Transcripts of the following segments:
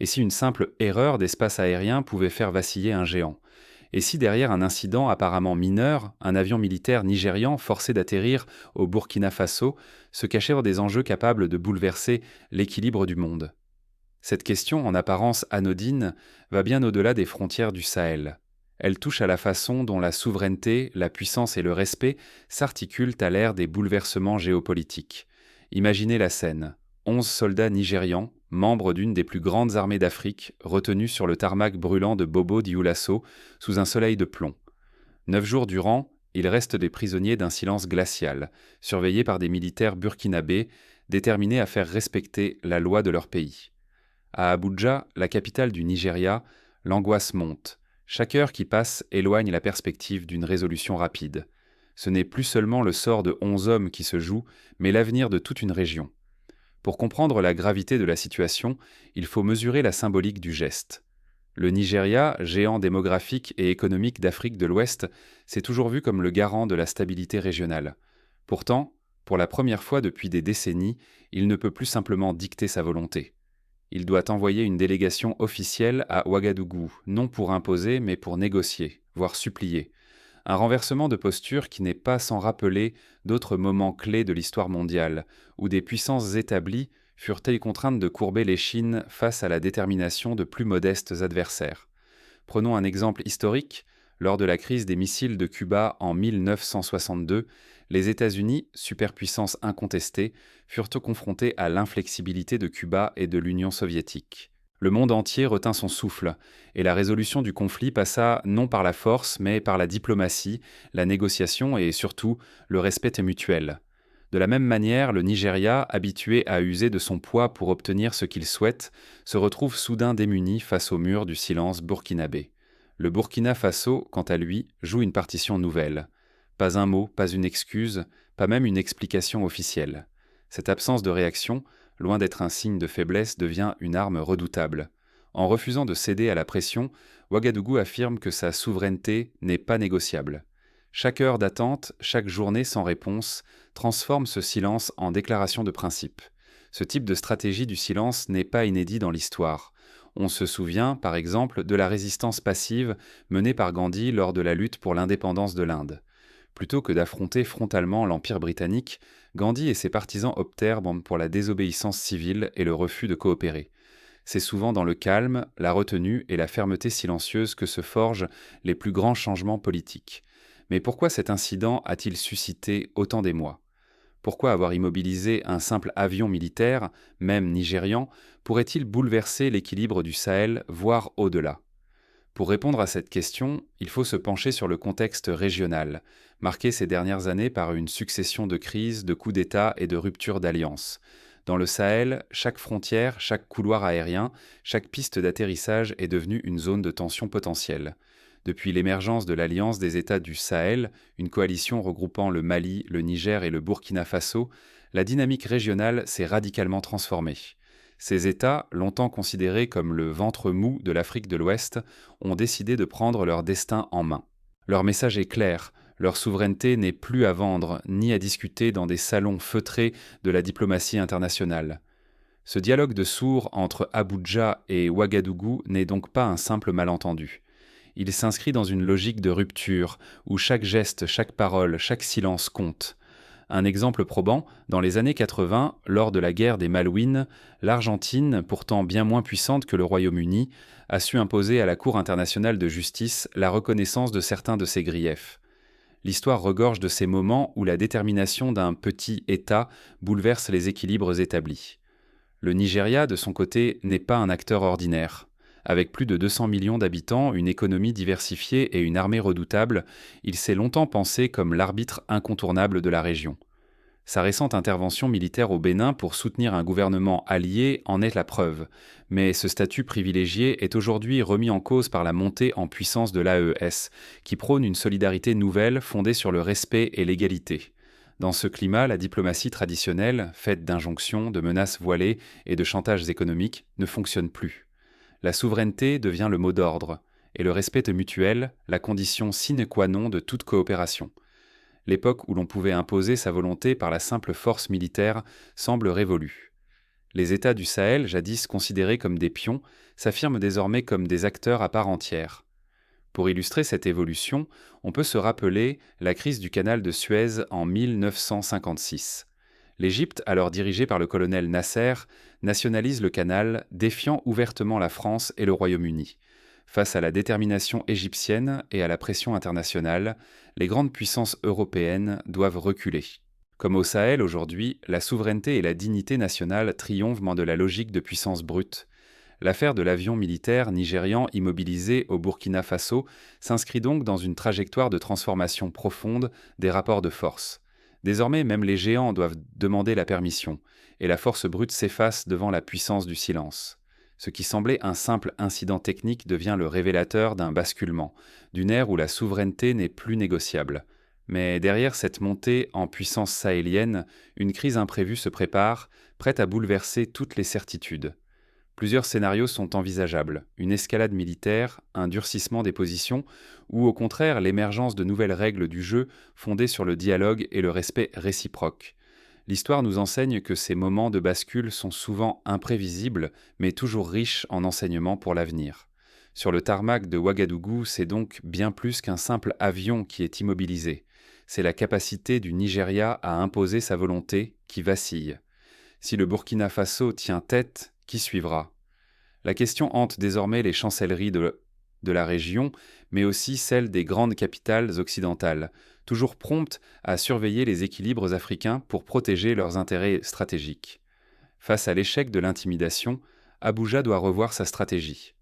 Et si une simple erreur d'espace aérien pouvait faire vaciller un géant? Et si derrière un incident apparemment mineur, un avion militaire nigérian forcé d'atterrir au Burkina Faso se cachait des enjeux capables de bouleverser l'équilibre du monde? Cette question, en apparence anodine, va bien au-delà des frontières du Sahel. Elle touche à la façon dont la souveraineté, la puissance et le respect s'articulent à l'ère des bouleversements géopolitiques. Imaginez la scène. 11 soldats nigérians, membres d'une des plus grandes armées d'Afrique, retenus sur le tarmac brûlant de Bobo Dioulasso sous un soleil de plomb. 9 jours durant, ils restent des prisonniers d'un silence glacial, surveillés par des militaires burkinabés, déterminés à faire respecter la loi de leur pays. À Abuja, la capitale du Nigeria, l'angoisse monte. Chaque heure qui passe éloigne la perspective d'une résolution rapide. Ce n'est plus seulement le sort de 11 hommes qui se joue, mais l'avenir de toute une région. Pour comprendre la gravité de la situation, il faut mesurer la symbolique du geste. Le Nigeria, géant démographique et économique d'Afrique de l'Ouest, s'est toujours vu comme le garant de la stabilité régionale. Pourtant, pour la première fois depuis des décennies, il ne peut plus simplement dicter sa volonté. Il doit envoyer une délégation officielle à Ouagadougou, non pour imposer, mais pour négocier, voire supplier. Un renversement de posture qui n'est pas sans rappeler d'autres moments clés de l'histoire mondiale, où des puissances établies furent-elles contraintes de courber l'échine face à la détermination de plus modestes adversaires. Prenons un exemple historique. Lors de la crise des missiles de Cuba en 1962, les États-Unis, superpuissance incontestée, furent confrontés à l'inflexibilité de Cuba et de l'Union soviétique. Le monde entier retint son souffle, et la résolution du conflit passa non par la force, mais par la diplomatie, la négociation et surtout le respect mutuel. De la même manière, le Nigeria, habitué à user de son poids pour obtenir ce qu'il souhaite, se retrouve soudain démuni face au mur du silence burkinabé. Le Burkina Faso, quant à lui, joue une partition nouvelle. Pas un mot, pas une excuse, pas même une explication officielle. Cette absence de réaction, loin d'être un signe de faiblesse, devient une arme redoutable. En refusant de céder à la pression, Ouagadougou affirme que sa souveraineté n'est pas négociable. Chaque heure d'attente, chaque journée sans réponse, transforme ce silence en déclaration de principe. Ce type de stratégie du silence n'est pas inédit dans l'histoire. On se souvient, par exemple, de la résistance passive menée par Gandhi lors de la lutte pour l'indépendance de l'Inde. Plutôt que d'affronter frontalement l'Empire britannique, Gandhi et ses partisans optèrent pour la désobéissance civile et le refus de coopérer. C'est souvent dans le calme, la retenue et la fermeté silencieuse que se forgent les plus grands changements politiques. Mais pourquoi cet incident a-t-il suscité autant d'émoi? Pourquoi avoir immobilisé un simple avion militaire, même nigérian, pourrait-il bouleverser l'équilibre du Sahel, voire au-delà? Pour répondre à cette question, il faut se pencher sur le contexte régional, marqué ces dernières années par une succession de crises, de coups d'État et de ruptures d'alliances. Dans le Sahel, chaque frontière, chaque couloir aérien, chaque piste d'atterrissage est devenue une zone de tension potentielle. Depuis l'émergence de l'Alliance des États du Sahel, une coalition regroupant le Mali, le Niger et le Burkina Faso, la dynamique régionale s'est radicalement transformée. Ces États, longtemps considérés comme le ventre mou de l'Afrique de l'Ouest, ont décidé de prendre leur destin en main. Leur message est clair, leur souveraineté n'est plus à vendre ni à discuter dans des salons feutrés de la diplomatie internationale. Ce dialogue de sourds entre Abuja et Ouagadougou n'est donc pas un simple malentendu. Il s'inscrit dans une logique de rupture, où chaque geste, chaque parole, chaque silence compte. Un exemple probant, dans les années 80, lors de la guerre des Malouines, l'Argentine, pourtant bien moins puissante que le Royaume-Uni, a su imposer à la Cour internationale de justice la reconnaissance de certains de ses griefs. L'histoire regorge de ces moments où la détermination d'un petit État bouleverse les équilibres établis. Le Nigeria, de son côté, n'est pas un acteur ordinaire. Avec plus de 200 millions d'habitants, une économie diversifiée et une armée redoutable, il s'est longtemps pensé comme l'arbitre incontournable de la région. Sa récente intervention militaire au Bénin pour soutenir un gouvernement allié en est la preuve, mais ce statut privilégié est aujourd'hui remis en cause par la montée en puissance de l'AES, qui prône une solidarité nouvelle fondée sur le respect et l'égalité. Dans ce climat, la diplomatie traditionnelle, faite d'injonctions, de menaces voilées et de chantages économiques, ne fonctionne plus. La souveraineté devient le mot d'ordre, et le respect mutuel, la condition sine qua non de toute coopération. L'époque où l'on pouvait imposer sa volonté par la simple force militaire semble révolue. Les États du Sahel, jadis considérés comme des pions, s'affirment désormais comme des acteurs à part entière. Pour illustrer cette évolution, on peut se rappeler la crise du canal de Suez en 1956. L'Égypte, alors dirigée par le colonel Nasser, nationalise le canal, défiant ouvertement la France et le Royaume-Uni. Face à la détermination égyptienne et à la pression internationale, les grandes puissances européennes doivent reculer. Comme au Sahel aujourd'hui, la souveraineté et la dignité nationale triomphent de la logique de puissance brute. L'affaire de l'avion militaire nigérian immobilisé au Burkina Faso s'inscrit donc dans une trajectoire de transformation profonde des rapports de force. Désormais, même les géants doivent demander la permission, et la force brute s'efface devant la puissance du silence. Ce qui semblait un simple incident technique devient le révélateur d'un basculement, d'une ère où la souveraineté n'est plus négociable. Mais derrière cette montée en puissance sahélienne, une crise imprévue se prépare, prête à bouleverser toutes les certitudes. Plusieurs scénarios sont envisageables, une escalade militaire, un durcissement des positions, ou au contraire l'émergence de nouvelles règles du jeu fondées sur le dialogue et le respect réciproque. L'histoire nous enseigne que ces moments de bascule sont souvent imprévisibles, mais toujours riches en enseignements pour l'avenir. Sur le tarmac de Ouagadougou, c'est donc bien plus qu'un simple avion qui est immobilisé. C'est la capacité du Nigeria à imposer sa volonté qui vacille. Si le Burkina Faso tient tête, qui suivra? La question hante désormais les chancelleries de la région, mais aussi celles des grandes capitales occidentales, toujours promptes à surveiller les équilibres africains pour protéger leurs intérêts stratégiques. Face à l'échec de l'intimidation, Abuja doit revoir sa stratégie.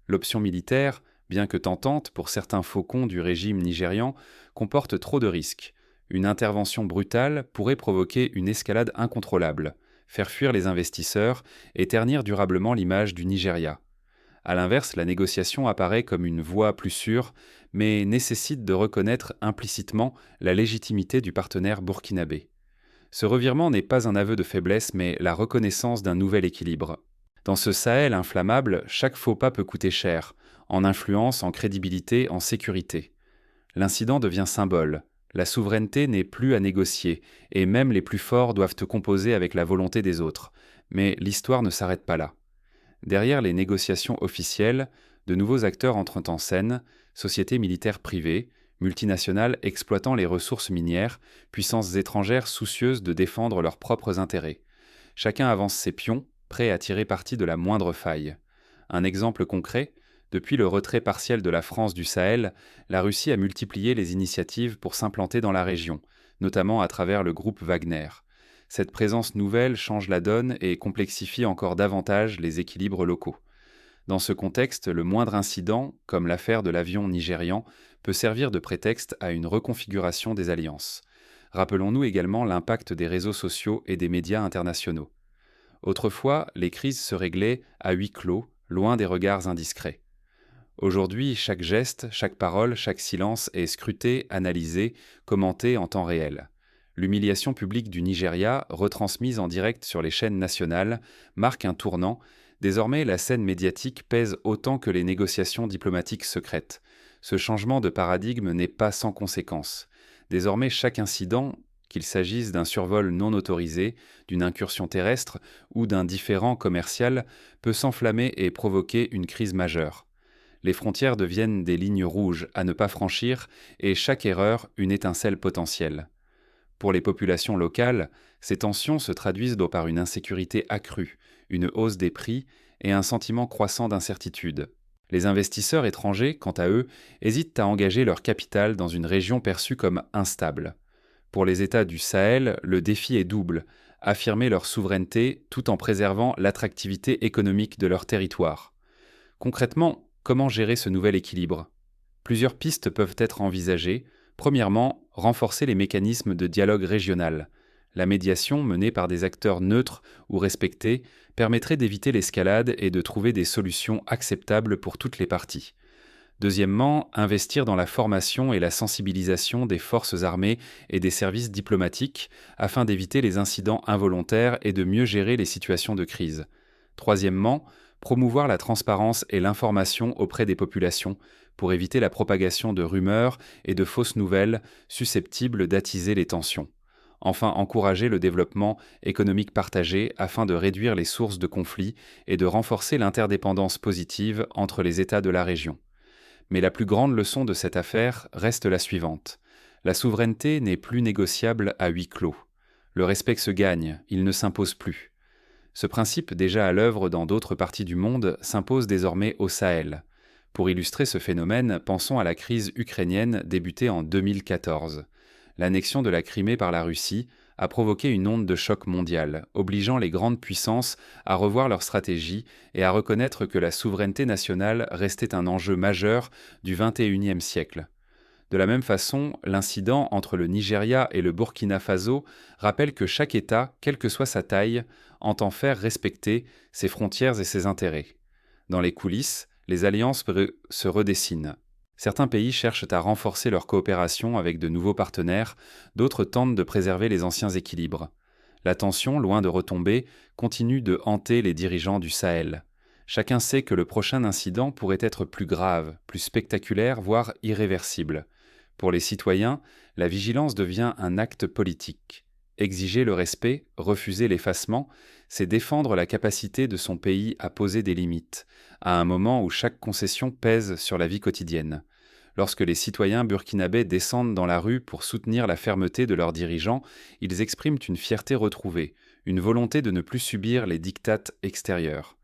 L'option militaire, bien que tentante pour certains faucons du régime nigérian, comporte trop de risques. Une intervention brutale pourrait provoquer une escalade incontrôlable, faire fuir les investisseurs et ternir durablement l'image du Nigeria. À l'inverse, la négociation apparaît comme une voie plus sûre, mais nécessite de reconnaître implicitement la légitimité du partenaire burkinabé. Ce revirement n'est pas un aveu de faiblesse, mais la reconnaissance d'un nouvel équilibre. Dans ce Sahel inflammable, chaque faux pas peut coûter cher, en influence, en crédibilité, en sécurité. L'incident devient symbole. La souveraineté n'est plus à négocier, et même les plus forts doivent composer avec la volonté des autres. Mais l'histoire ne s'arrête pas là. Derrière les négociations officielles, de nouveaux acteurs entrent en scène, sociétés militaires privées, multinationales exploitant les ressources minières, puissances étrangères soucieuses de défendre leurs propres intérêts. Chacun avance ses pions, prêt à tirer parti de la moindre faille. Un exemple concret, depuis le retrait partiel de la France du Sahel, la Russie a multiplié les initiatives pour s'implanter dans la région, notamment à travers le groupe Wagner. Cette présence nouvelle change la donne et complexifie encore davantage les équilibres locaux. Dans ce contexte, le moindre incident, comme l'affaire de l'avion nigérian, peut servir de prétexte à une reconfiguration des alliances. Rappelons-nous également l'impact des réseaux sociaux et des médias internationaux. Autrefois, les crises se réglaient à huis clos, loin des regards indiscrets. Aujourd'hui, chaque geste, chaque parole, chaque silence est scruté, analysé, commenté en temps réel. L'humiliation publique du Nigeria, retransmise en direct sur les chaînes nationales, marque un tournant. Désormais, la scène médiatique pèse autant que les négociations diplomatiques secrètes. Ce changement de paradigme n'est pas sans conséquences. Désormais, chaque incident, qu'il s'agisse d'un survol non autorisé, d'une incursion terrestre ou d'un différend commercial, peut s'enflammer et provoquer une crise majeure. Les frontières deviennent des lignes rouges à ne pas franchir et chaque erreur une étincelle potentielle. Pour les populations locales, ces tensions se traduisent par une insécurité accrue, une hausse des prix et un sentiment croissant d'incertitude. Les investisseurs étrangers, quant à eux, hésitent à engager leur capital dans une région perçue comme instable. Pour les États du Sahel, le défi est double, affirmer leur souveraineté tout en préservant l'attractivité économique de leur territoire. Concrètement, comment gérer ce nouvel équilibre? Plusieurs pistes peuvent être envisagées. Premièrement, renforcer les mécanismes de dialogue régional. La médiation, menée par des acteurs neutres ou respectés, permettrait d'éviter l'escalade et de trouver des solutions acceptables pour toutes les parties. Deuxièmement, investir dans la formation et la sensibilisation des forces armées et des services diplomatiques afin d'éviter les incidents involontaires et de mieux gérer les situations de crise. Troisièmement, promouvoir la transparence et l'information auprès des populations pour éviter la propagation de rumeurs et de fausses nouvelles susceptibles d'attiser les tensions. Enfin, encourager le développement économique partagé afin de réduire les sources de conflits et de renforcer l'interdépendance positive entre les États de la région. Mais la plus grande leçon de cette affaire reste la suivante. La souveraineté n'est plus négociable à huis clos. Le respect se gagne, il ne s'impose plus. Ce principe, déjà à l'œuvre dans d'autres parties du monde, s'impose désormais au Sahel. Pour illustrer ce phénomène, pensons à la crise ukrainienne débutée en 2014. L'annexion de la Crimée par la Russie a provoqué une onde de choc mondial, obligeant les grandes puissances à revoir leur stratégie et à reconnaître que la souveraineté nationale restait un enjeu majeur du XXIe siècle. De la même façon, l'incident entre le Nigeria et le Burkina Faso rappelle que chaque État, quelle que soit sa taille, entend faire respecter ses frontières et ses intérêts. Dans les coulisses, les alliances se redessinent. Certains pays cherchent à renforcer leur coopération avec de nouveaux partenaires, d'autres tentent de préserver les anciens équilibres. La tension, loin de retomber, continue de hanter les dirigeants du Sahel. Chacun sait que le prochain incident pourrait être plus grave, plus spectaculaire, voire irréversible. Pour les citoyens, la vigilance devient un acte politique. Exiger le respect, refuser l'effacement, c'est défendre la capacité de son pays à poser des limites, à un moment où chaque concession pèse sur la vie quotidienne. Lorsque les citoyens burkinabés descendent dans la rue pour soutenir la fermeté de leurs dirigeants, ils expriment une fierté retrouvée, une volonté de ne plus subir les diktats extérieurs.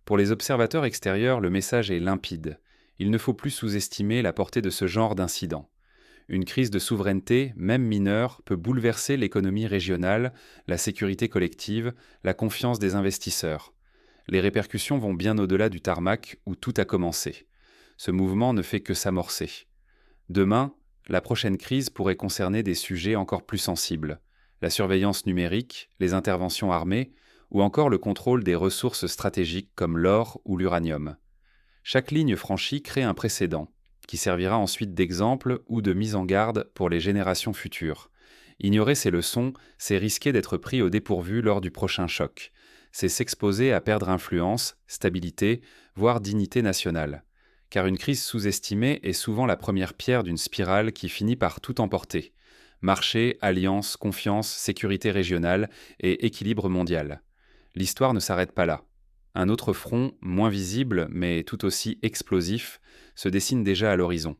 Pour les observateurs extérieurs, le message est limpide. Il ne faut plus sous-estimer la portée de ce genre d'incident. Une crise de souveraineté, même mineure, peut bouleverser l'économie régionale, la sécurité collective, la confiance des investisseurs. Les répercussions vont bien au-delà du tarmac où tout a commencé. Ce mouvement ne fait que s'amorcer. Demain, la prochaine crise pourrait concerner des sujets encore plus sensibles. La surveillance numérique, les interventions armées, ou encore le contrôle des ressources stratégiques comme l'or ou l'uranium. Chaque ligne franchie crée un précédent, qui servira ensuite d'exemple ou de mise en garde pour les générations futures. Ignorer ces leçons, c'est risquer d'être pris au dépourvu lors du prochain choc. C'est s'exposer à perdre influence, stabilité, voire dignité nationale. Car une crise sous-estimée est souvent la première pierre d'une spirale qui finit par tout emporter. Marché, alliance, confiance, sécurité régionale et équilibre mondial. L'histoire ne s'arrête pas là. Un autre front, moins visible mais tout aussi explosif, se dessine déjà à l'horizon.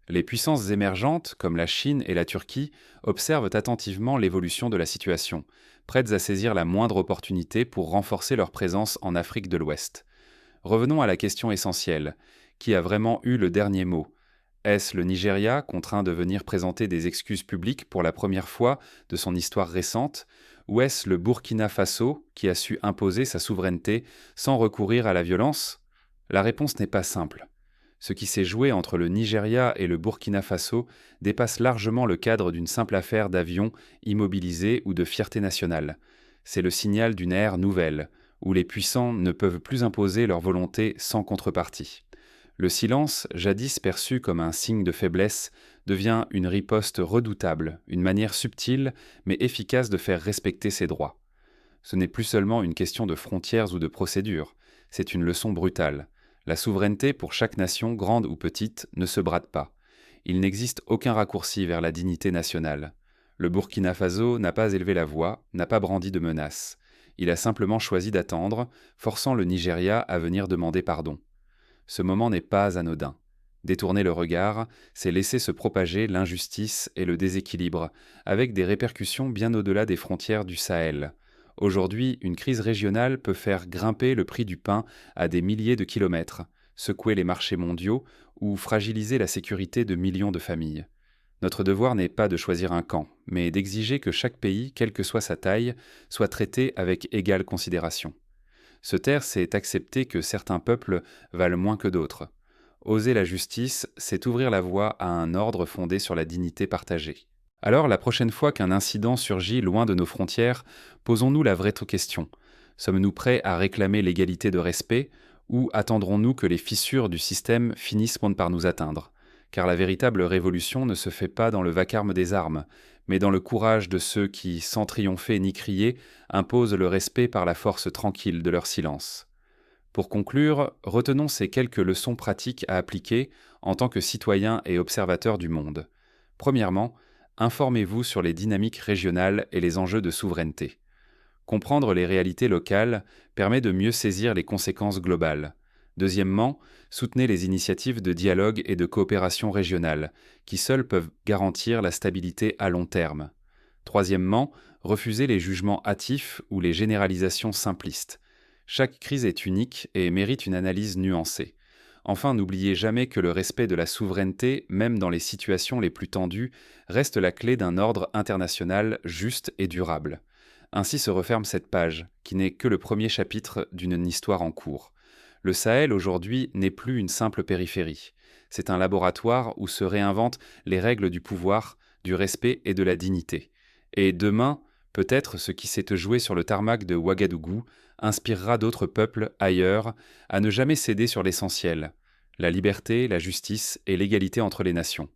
Les puissances émergentes, comme la Chine et la Turquie, observent attentivement l'évolution de la situation, prêtes à saisir la moindre opportunité pour renforcer leur présence en Afrique de l'Ouest. Revenons à la question essentielle. Qui a vraiment eu le dernier mot ? Est-ce le Nigeria, contraint de venir présenter des excuses publiques pour la première fois de son histoire récente, ou est-ce le Burkina Faso qui a su imposer sa souveraineté sans recourir à la violence ? La réponse n'est pas simple. Ce qui s'est joué entre le Nigeria et le Burkina Faso dépasse largement le cadre d'une simple affaire d'avions immobilisés ou de fierté nationale. C'est le signal d'une ère nouvelle, où les puissants ne peuvent plus imposer leur volonté sans contrepartie. Le silence, jadis perçu comme un signe de faiblesse, devient une riposte redoutable, une manière subtile mais efficace de faire respecter ses droits. Ce n'est plus seulement une question de frontières ou de procédures, c'est une leçon brutale. La souveraineté pour chaque nation, grande ou petite, ne se brade pas. Il n'existe aucun raccourci vers la dignité nationale. Le Burkina Faso n'a pas élevé la voix, n'a pas brandi de menaces. Il a simplement choisi d'attendre, forçant le Nigeria à venir demander pardon. Ce moment n'est pas anodin. Détourner le regard, c'est laisser se propager l'injustice et le déséquilibre, avec des répercussions bien au-delà des frontières du Sahel. Aujourd'hui, une crise régionale peut faire grimper le prix du pain à des milliers de kilomètres, secouer les marchés mondiaux ou fragiliser la sécurité de millions de familles. Notre devoir n'est pas de choisir un camp, mais d'exiger que chaque pays, quelle que soit sa taille, soit traité avec égale considération. Se taire, c'est accepter que certains peuples valent moins que d'autres. Oser la justice, c'est ouvrir la voie à un ordre fondé sur la dignité partagée. Alors, la prochaine fois qu'un incident surgit loin de nos frontières, posons-nous la vraie question. Sommes-nous prêts à réclamer l'égalité de respect ou attendrons-nous que les fissures du système finissent par nous atteindre ? Car la véritable révolution ne se fait pas dans le vacarme des armes, mais dans le courage de ceux qui, sans triompher ni crier, imposent le respect par la force tranquille de leur silence. Pour conclure, retenons ces quelques leçons pratiques à appliquer en tant que citoyens et observateurs du monde. Premièrement, informez-vous sur les dynamiques régionales et les enjeux de souveraineté. Comprendre les réalités locales permet de mieux saisir les conséquences globales. Deuxièmement, soutenez les initiatives de dialogue et de coopération régionale, qui seules peuvent garantir la stabilité à long terme. Troisièmement, refusez les jugements hâtifs ou les généralisations simplistes. Chaque crise est unique et mérite une analyse nuancée. Enfin, n'oubliez jamais que le respect de la souveraineté, même dans les situations les plus tendues, reste la clé d'un ordre international juste et durable. Ainsi se referme cette page, qui n'est que le premier chapitre d'une histoire en cours. Le Sahel aujourd'hui n'est plus une simple périphérie. C'est un laboratoire où se réinventent les règles du pouvoir, du respect et de la dignité. Et demain, peut-être ce qui s'est joué sur le tarmac de Ouagadougou inspirera d'autres peuples ailleurs à ne jamais céder sur l'essentiel, la liberté, la justice et l'égalité entre les nations.